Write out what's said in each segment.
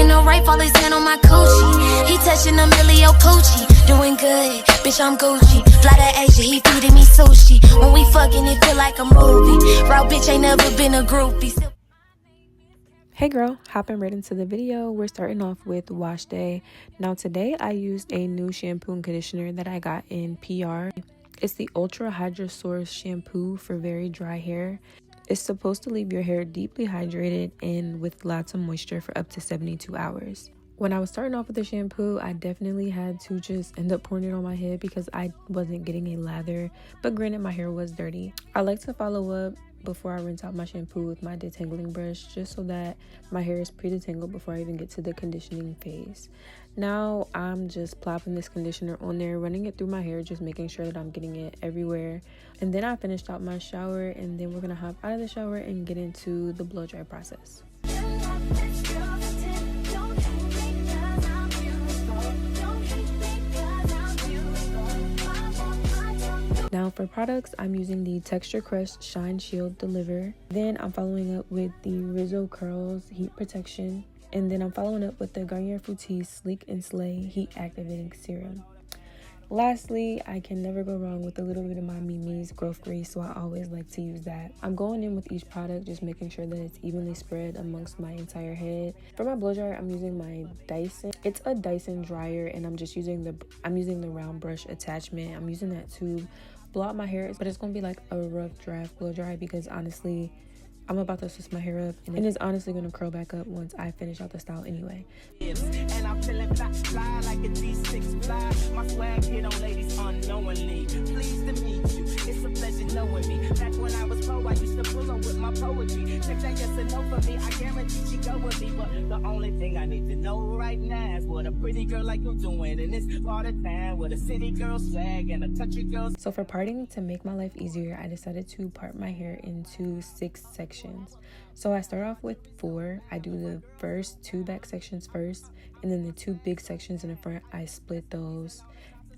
in the right, fall his hand on my coochie. He touching Emilio Pucci, doing good, bitch, I'm Gucci. Fly to Asia, he feeding me sushi. When we fucking, it feel like a movie. Raw bitch ain't never been a groupie. Hey girl, hopping right into the video. We're starting off with wash day. Now today I used a new shampoo and conditioner that I got in PR. It's the Ultra Hydra Source shampoo for very dry hair. It's supposed to leave your hair deeply hydrated and with lots of moisture for up to 72 hours. When I was starting off with the shampoo, I definitely had to just end up pouring it on my head because I wasn't getting a lather, but granted my hair was dirty. I like to follow up before I rinse out my shampoo with my detangling brush, just so that my hair is pre-detangled before I even get to the conditioning phase. Now I'm just plopping this conditioner on there, running it through my hair, just making sure that I'm getting it everywhere. And then I finished out my shower, and then we're gonna hop out of the shower and get into the blow dry process. Now for products, I'm using the Texture Crush Shine Shield Deliver. Then I'm following up with the Rizzo Curls Heat Protection. And then I'm following up with the Garnier Fructis Sleek and Slay Heat Activating Serum. Lastly, I can never go wrong with a little bit of my Mimi's Growth Grease, so I always like to use that. I'm going in with each product, just making sure that it's evenly spread amongst my entire head. For my blow dryer, I'm using my Dyson. It's a Dyson dryer, and I'm using the round brush attachment. I'm using that to blow out my hair, but it's gonna be like a rough draft blow dry because honestly I'm about to twist my hair up and it's honestly gonna curl back up once I finish out the style anyway. And I'm feeling fly like a G6 fly. My swag hit on ladies unknowingly. Pleased to meet you, it's a pleasure knowing me. Back when I was pro, I used to pull up with my poetry. Check that yes or no for me, I guarantee she go with me. But the only thing I need to know right now is what a pretty girl like you doing in this part of town with a city girl swag and a country girl. So for parting, to make my life easier, I decided to part my hair into 6 sections. So I start off with 4. I do the first 2 back sections first, and then the 2 big sections in the front, I split those.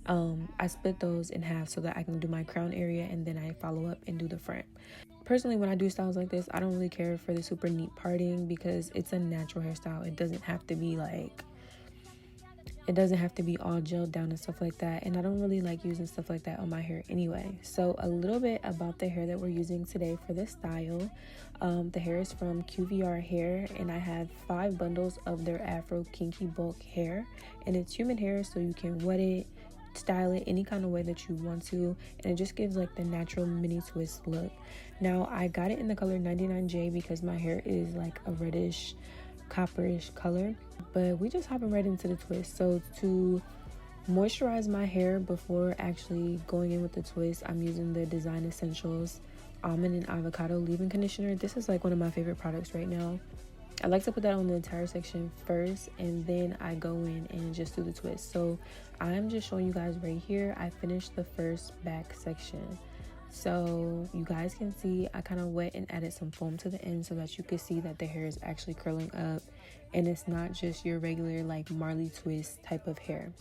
I split those in half so that I can do my crown area, and then I follow up and do the front. Personally, when I do styles like this, I don't really care for the super neat parting because it's a natural hairstyle. It doesn't have to be all gelled down and stuff like that, and I don't really like using stuff like that on my hair anyway. So a little bit about the hair that we're using today for this style. The hair is from QVR Hair, and I have 5 bundles of their Afro Kinky bulk hair, and it's human hair, so you can wet it, style it any kind of way that you want to, and it just gives like the natural mini twist look. Now I got it in the color 99J because my hair is like a reddish copperish color, but we just hopping right into the twist. So to moisturize my hair before actually going in with the twist, I'm using the Design Essentials Almond and Avocado Leave-In Conditioner. This is like one of my favorite products right now. I like to put that on the entire section first, and then I go in and just do the twist. So I'm just showing you guys right here. I finished the first back section. So you guys can see I kind of wet and added some foam to the end so that you can see that the hair is actually curling up and it's not just your regular like Marley twist type of hair.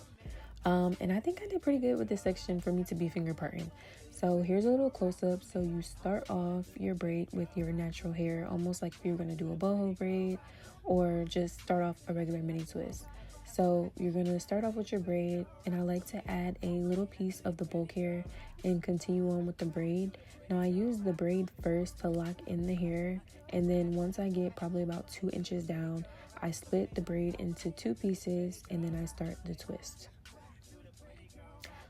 And I think I did pretty good with this section for me to be finger parting. So here's a little close-up. So you start off your braid with your natural hair, almost like if you were going to do a boho braid or just start off a regular mini twist. So you're going to start off with your braid, and I like to add a little piece of the bulk hair and continue on with the braid. Now I use the braid first to lock in the hair, and then once I get probably about 2 inches down, I split the braid into 2 pieces, and then I start the twist.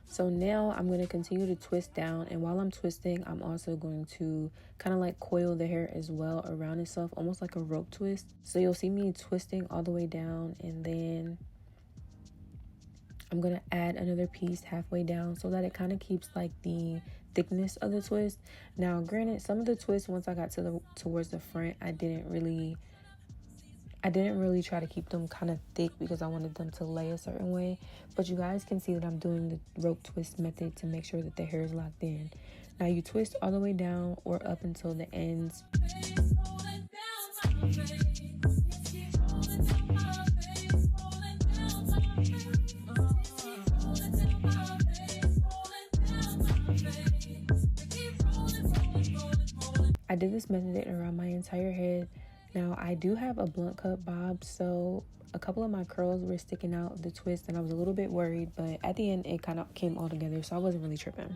So now I'm going to continue to twist down, and while I'm twisting, I'm also going to kind of like coil the hair as well around itself, almost like a rope twist. So you'll see me twisting all the way down, and then I'm going to add another piece halfway down so that it kind of keeps like the thickness of the twist. Now granted, some of the twists, once I got towards the front, I didn't really try to keep them kind of thick because I wanted them to lay a certain way. But you guys can see that I'm doing the rope twist method to make sure that the hair is locked in. Now you twist all the way down or up until the ends. I did this method around my entire head. Now I do have a blunt cut bob, so a couple of my curls were sticking out of the twist, and I was a little bit worried, but at the end it kind of came all together, so I wasn't really tripping.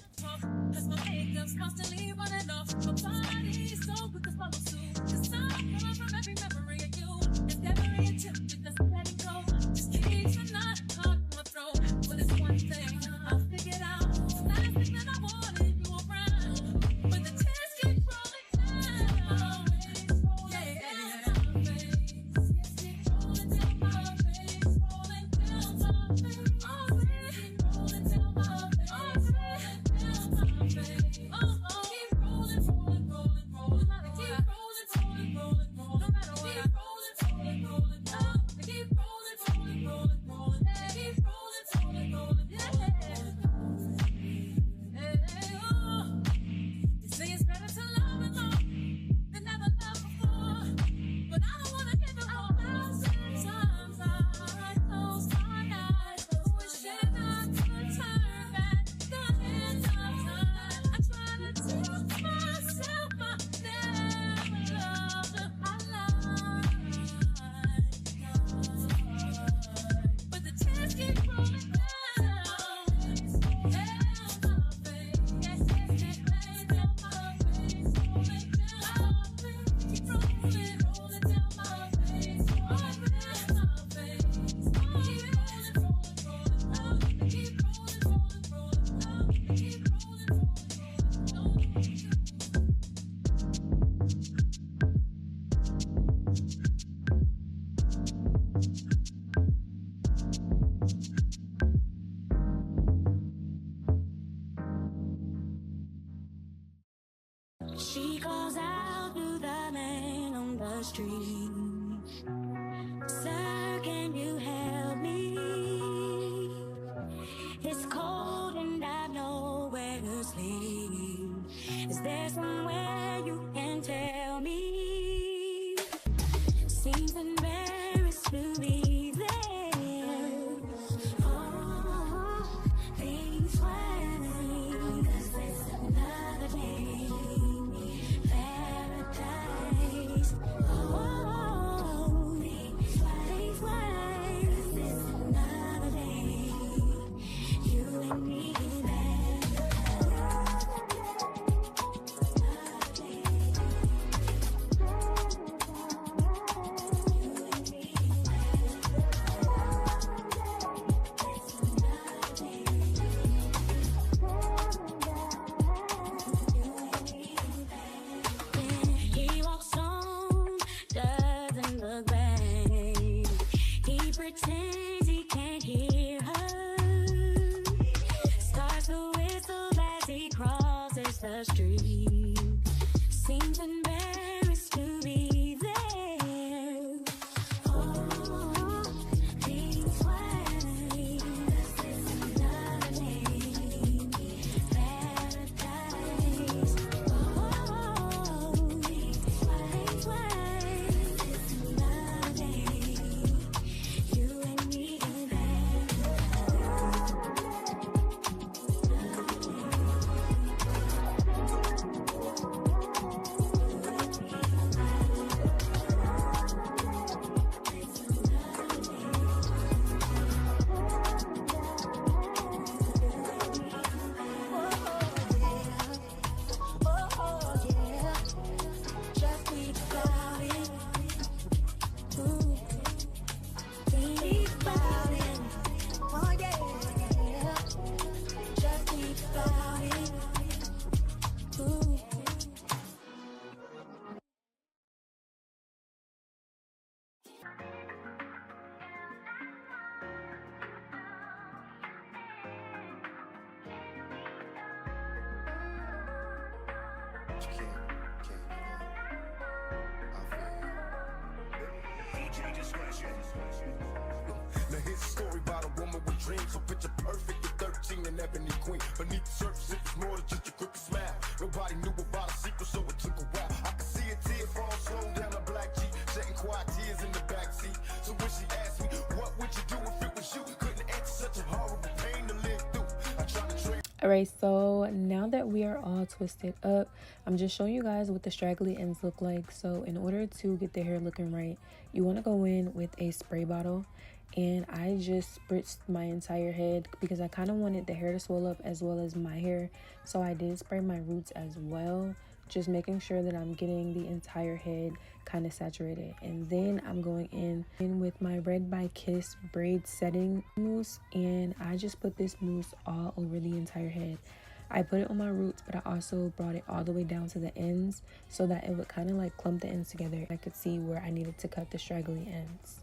She calls out to the man on the street. Sir, can you help me? It's cold and I've nowhere to sleep. Is there somewhere you can tell me? Seems embarrassed to be there. Oh, things were 'cause it's another day. Pretends he can't hear her. Starts to whistle as he crosses the street. Seems embarrassed to be there. Oh, things way. This is another day. Paradise. Oh, things way. This is another day. You and me in bed. Now here's a story about a woman with dreams, so picture perfect, the 13 and ebony queen. Beneath the surface, it was more than just a crooked smile. Nobody knew about a secret, so it took a while. I could see a tear fall slow down a black Jeep, shedding quiet tears in the backseat. So when she asked me, what would you do if it was you? Couldn't answer, such a horrible pain to live through. I tried to trade. Alright, so now that we are all twisted up, I'm just showing you guys what the straggly ends look like. So in order to get the hair looking right, you want to go in with a spray bottle, and I just spritzed my entire head because I kind of wanted the hair to swell up as well as my hair. So I did spray my roots as well, just making sure that I'm getting the entire head kind of saturated. And then I'm going in with my Red by Kiss braid setting mousse, and I just put this mousse all over the entire head. I put it on my roots, but I also brought it all the way down to the ends so that it would kind of like clump the ends together. I could see where I needed to cut the straggly ends.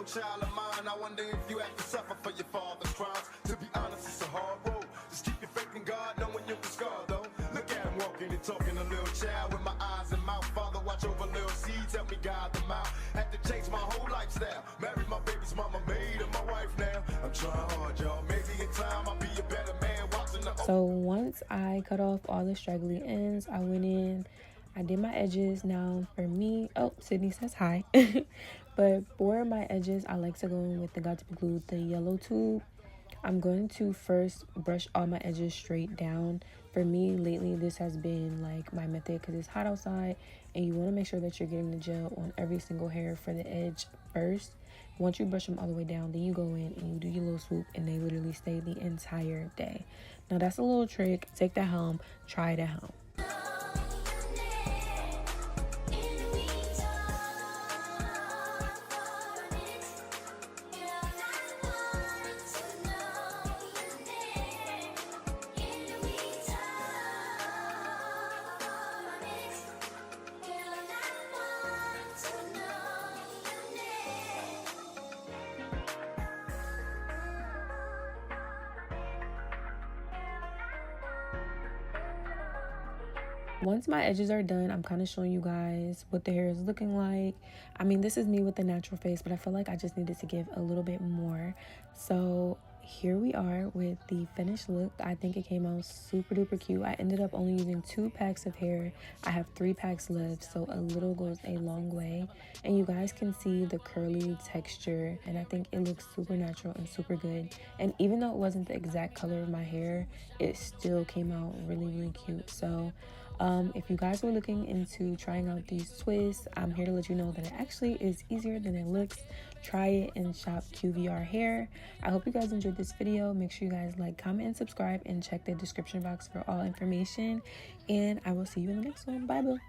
Child of mine, I wonder if you have to suffer for your father's crimes. To be honest, it's a hard road. Just keep your faith in God, knowing you're scarred though. Look at him walking and talking, a little child with my eyes and mouth. Father, watch over little seeds, help me guide them out. Had to change my whole lifestyle. Married my baby's mama, made her my wife now. I'm trying hard, y'all. Maybe in time I'll be a better man. Watching the. So once I cut off all the straggly ends, I went in, I did my edges. Now for me, oh, Sydney says hi. But for my edges, I like to go in with the Got to Be Glued, the yellow tube. I'm going to first brush all my edges straight down. For me, lately, this has been like my method because it's hot outside and you want to make sure that you're getting the gel on every single hair for the edge first. Once you brush them all the way down, then you go in and you do your little swoop, and they literally stay the entire day. Now, that's a little trick. Take that home. Try it at home. Once my edges are done, I'm kind of showing you guys what the hair is looking like. I mean, this is me with the natural face, but I feel like I just needed to give a little bit more. So here we are with the finished look. I think it came out super duper cute. I ended up only using 2 packs of hair. I have 3 packs left, so a little goes a long way. And you guys can see the curly texture, and I think it looks super natural and super good. And even though it wasn't the exact color of my hair, it still came out really, really cute. So if you guys were looking into trying out these twists, I'm here to let you know that it actually is easier than it looks. Try it and shop QVR Hair. I hope you guys enjoyed this video. Make sure you guys like, comment, and subscribe, and check the description box for all information. And I will see you in the next one. Bye, boo.